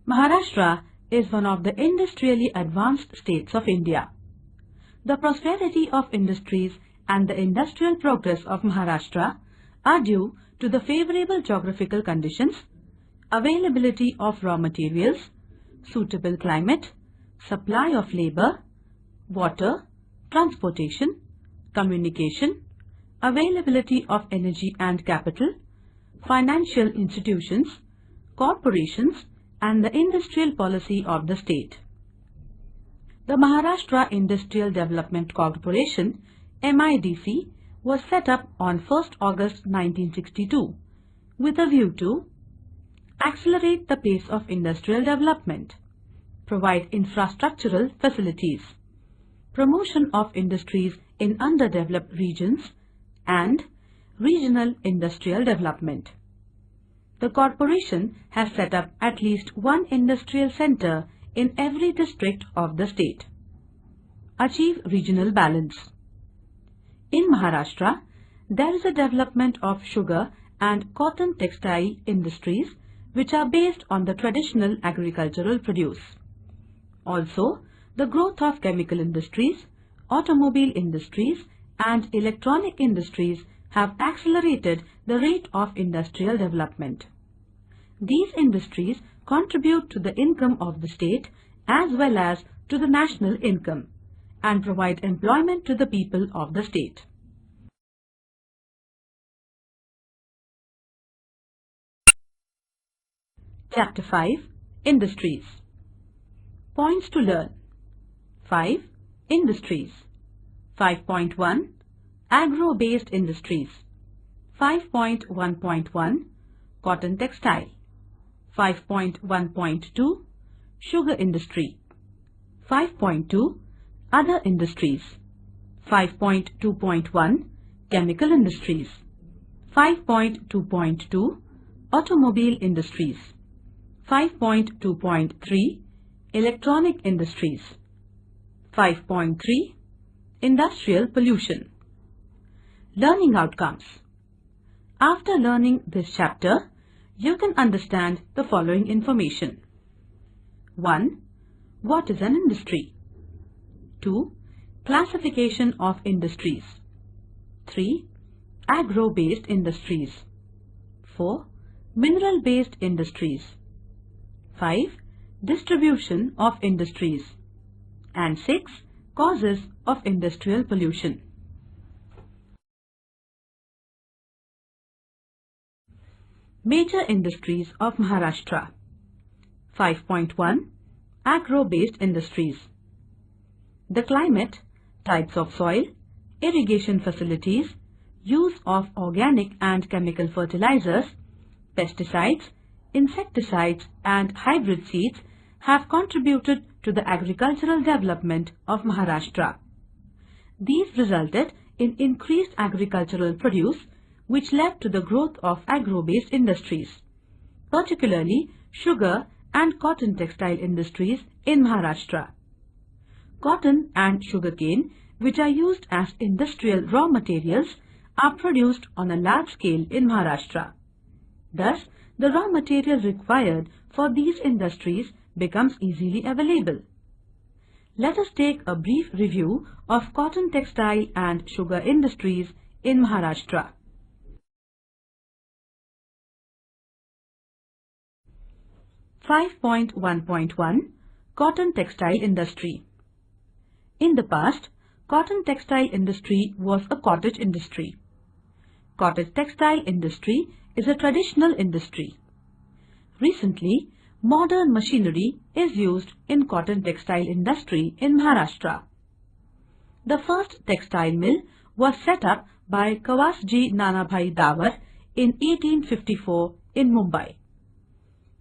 Maharashtra is one of the industrially advanced states of India. The prosperity of industries and the industrial progress of Maharashtra are due to the favorable geographical conditions, availability of raw materials, suitable climate, supply of labor, water, transportation, communication, availability of energy and capital, financial institutions, corporations, and the industrial policy of the state. The Maharashtra Industrial Development Corporation (MIDC) was set up on 1st August 1962 with a view to accelerate the pace of industrial development, provide infrastructural facilities, promotion of industries in underdeveloped regions, and regional industrial development. The corporation has set up at least one industrial center in every district of the state. Achieve regional balance. In Maharashtra, there is a development of sugar and cotton textile industries which are based on the traditional agricultural produce. Also, the growth of chemical industries, automobile industries, and electronic industries have accelerated the rate of industrial development. These industries contribute to the income of the state as well as to the national income and provide employment to the people of the state. Chapter 5 Industries. Points to learn. 5. Industries. 5.1 Agro-based industries. 5.1.1 Cotton textile. 5.1.2 Sugar industry. 5.2 Other industries. 5.2.1 Chemical industries. 5.2.2 Automobile industries. 5.2.3 Electronic industries. 5.3 Industrial pollution. Learning outcomes. After learning this chapter, you can understand the following information. 1. What is an industry? 2. Classification of industries. 3. Agro-based industries. 4. Mineral-based industries. 5. Distribution of industries. And 6. Causes of industrial pollution. Major industries of Maharashtra. 5.1 Agro-based industries. The climate, types of soil, irrigation facilities, use of organic and chemical fertilizers, pesticides, insecticides and hybrid seeds have contributed to the agricultural development of Maharashtra. These resulted in increased agricultural produce which led to the growth of agro-based industries, particularly sugar and cotton textile industries in Maharashtra. Cotton and sugarcane, which are used as industrial raw materials, are produced on a large scale in Maharashtra. Thus, the raw material required for these industries becomes easily available. Let us take a brief review of cotton textile and sugar industries in Maharashtra. (5.1.1) Cotton textile industry. In the past, cotton textile industry was a cottage industry. Cottage textile industry is a traditional industry. Recently, modern machinery is used in cotton textile industry in Maharashtra. The first textile mill was set up by Kawasji Nanabhai Davar in 1854 in Mumbai.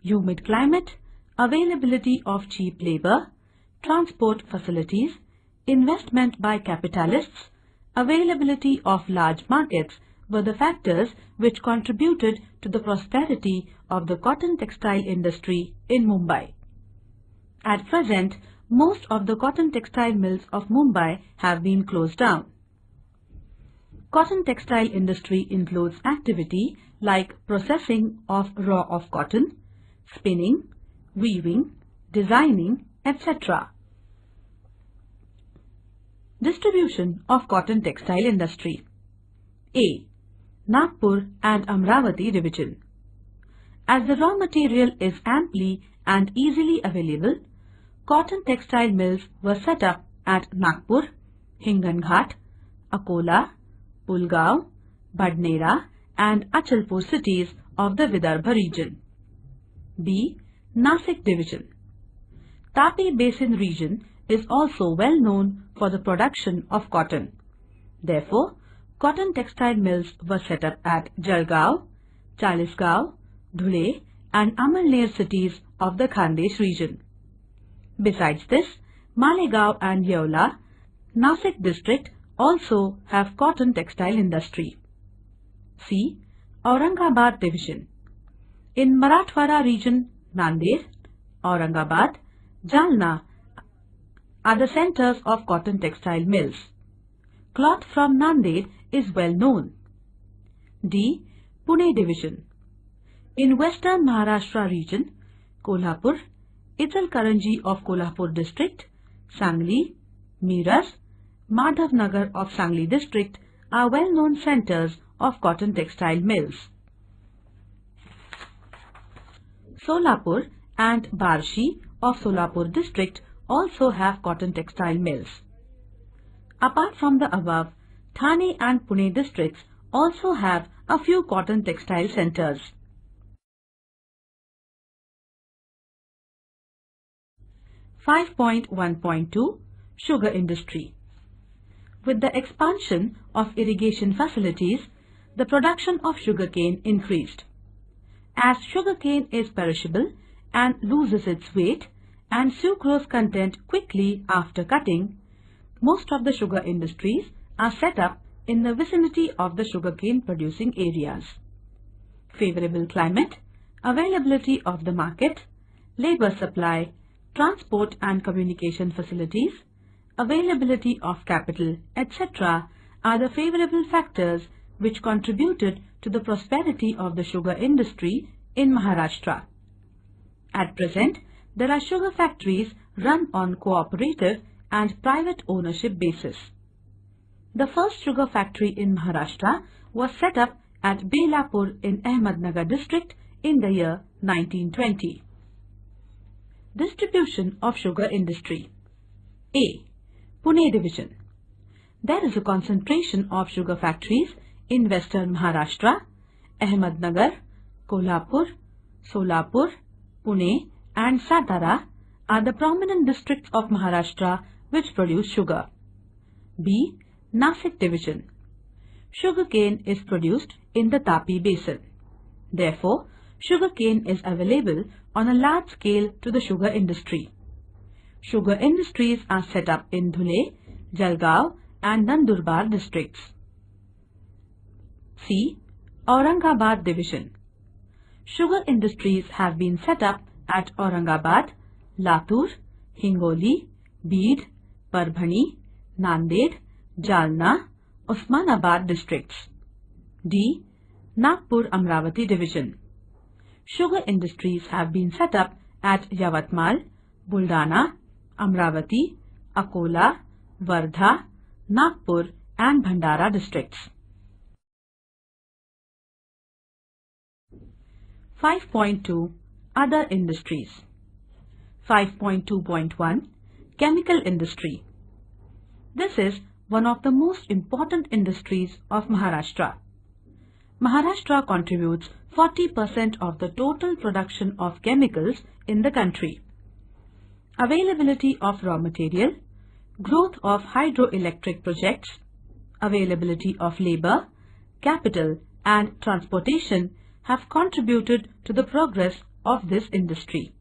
Humid climate, availability of cheap labor, transport facilities, investment by capitalists, availability of large markets were the factors which contributed to the prosperity of the cotton textile industry in Mumbai. At present, most of the cotton textile mills of Mumbai have been closed down. Cotton textile industry includes activity like processing of raw of cotton, spinning, weaving, designing, etc. Distribution of cotton textile industry. A. Nagpur and Amravati division. As the raw material is amply and easily available, cotton textile mills were set up at Nagpur, Hinganghat, Akola, Pulgaon, Badnera and Achalpur cities of the Vidarbha region. B. Nasik division. Tapi Basin region is also well known for the production of cotton. Therefore, cotton textile mills were set up at Jalgaon, Chalisgaon, Dhule and Amalner cities of the Khandesh region. Besides this, Malegaon and Yeola, Nasik district also have cotton textile industry. C. Aurangabad division. In Marathwada region, Nanded, Aurangabad, Jalna are the centers of cotton textile mills. Cloth from Nanded is well known. D. Pune division. In western Maharashtra region, Kolhapur, Ichalkaranji of Kolhapur district, Sangli, Miras, Madhavnagar of Sangli district are well-known centers of cotton textile mills. Solapur and Barshi of Solapur district also have cotton textile mills. Apart from the above, Thane and Pune districts also have a few cotton textile centers. (5.1.2) Sugar industry. With the expansion of irrigation facilities, the production of sugarcane increased. As sugarcane is perishable and loses its weight and sucrose content quickly after cutting, most of the sugar industries are set up in the vicinity of the sugarcane producing areas. Favorable climate, availability of the market, labor supply, transport and communication facilities, availability of capital, etc. are the favorable factors which contributed to the prosperity of the sugar industry in Maharashtra. At present, there are sugar factories run on cooperative and private ownership basis. The first sugar factory in Maharashtra was set up at Belapur in Ahmednagar district in the year 1920. Distribution of sugar industry. A. Pune division. There is a concentration of sugar factories in western Maharashtra. Ahmednagar, Kolhapur, Solapur, Pune and Satara are the prominent districts of Maharashtra which produce sugar. B. Nasik division. Sugarcane is produced in the Tapi basin. Therefore, sugarcane is available on a large scale to the sugar industry. Sugar industries are set up in Dhule, Jalgaon and Nandurbar districts. C. Aurangabad division. Sugar industries have been set up at Aurangabad, Latur, Hingoli, Beed, Parbhani, Nanded, Jalna, Osmanabad districts. D. Nagpur Amravati division. Sugar industries have been set up at Yavatmal, Buldana, Amravati, Akola, Wardha, Nagpur and Bhandara districts. 5.2 Other industries. 5.2.1 Chemical industry. This is one of the most important industries of Maharashtra. Maharashtra contributes 40% of the total production of chemicals in the country. Availability of raw material, growth of hydroelectric projects, availability of labor, capital and transportation have contributed to the progress of this industry.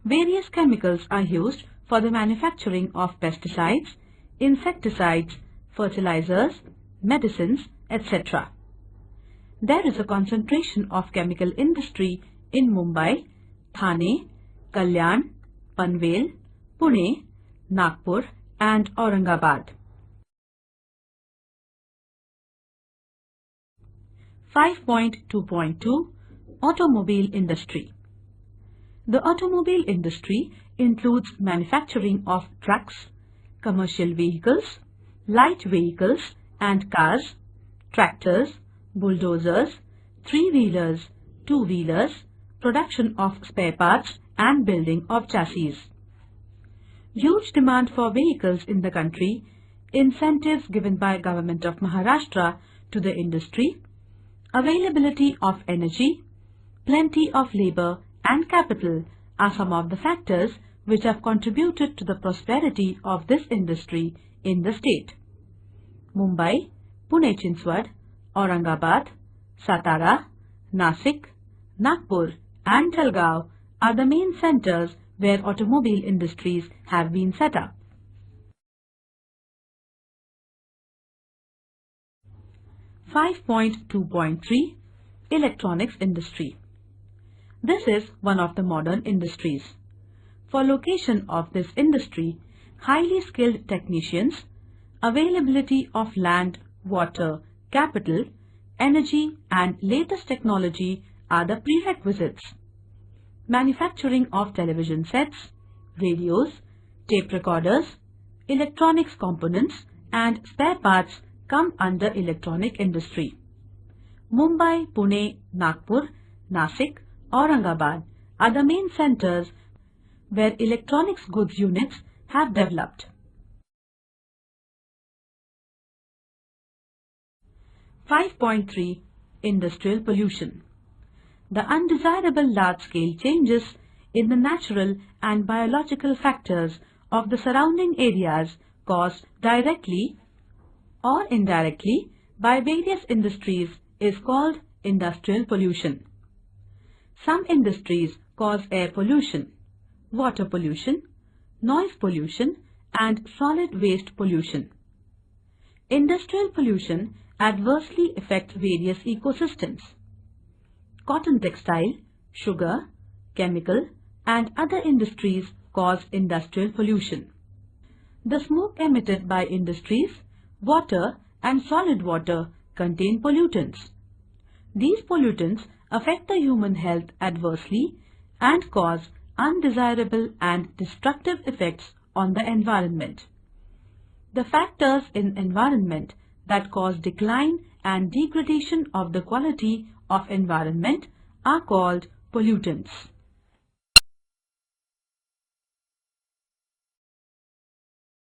Various chemicals are used for the manufacturing of pesticides, insecticides, fertilizers, medicines, etc. There is a concentration of chemical industry in Mumbai, Thane, Kalyan, Panvel, Pune, Nagpur and Aurangabad. 5.2.2 Automobile industry. The automobile industry includes manufacturing of trucks, commercial vehicles, light vehicles and cars, tractors, bulldozers, three-wheelers, two-wheelers, production of spare parts and building of chassis. Huge demand for vehicles in the country, incentives given by Government of Maharashtra to the industry, availability of energy, plenty of labor and capital are some of the factors which have contributed to the prosperity of this industry in the state. Mumbai, Pune-Chinswad, Aurangabad, Satara, Nasik, Nagpur and Jalgaon are the main centers where automobile industries have been set up. (5.2.3) Electronics Industry. This is one of the modern industries. For location of this industry, highly skilled technicians, availability of land, water, capital, energy and latest technology are the prerequisites. Manufacturing of television sets, radios, tape recorders, electronics components and spare parts come under electronic industry. Mumbai, Pune, Nagpur, Nasik, Aurangabad are the main centers where electronics goods units have developed. 5.3 Industrial Pollution. The undesirable large-scale changes in the natural and biological factors of the surrounding areas caused directly or indirectly by various industries is called industrial pollution. Some industries cause air pollution, water pollution, noise pollution and solid waste pollution. Industrial pollution adversely affects various ecosystems. Cotton textile, sugar, chemical and other industries cause industrial pollution. The smoke emitted by industries, water and solid water contain pollutants. These pollutants affect the human health adversely and cause undesirable and destructive effects on the environment. The factors in environment that cause decline and degradation of the quality of environment are called pollutants.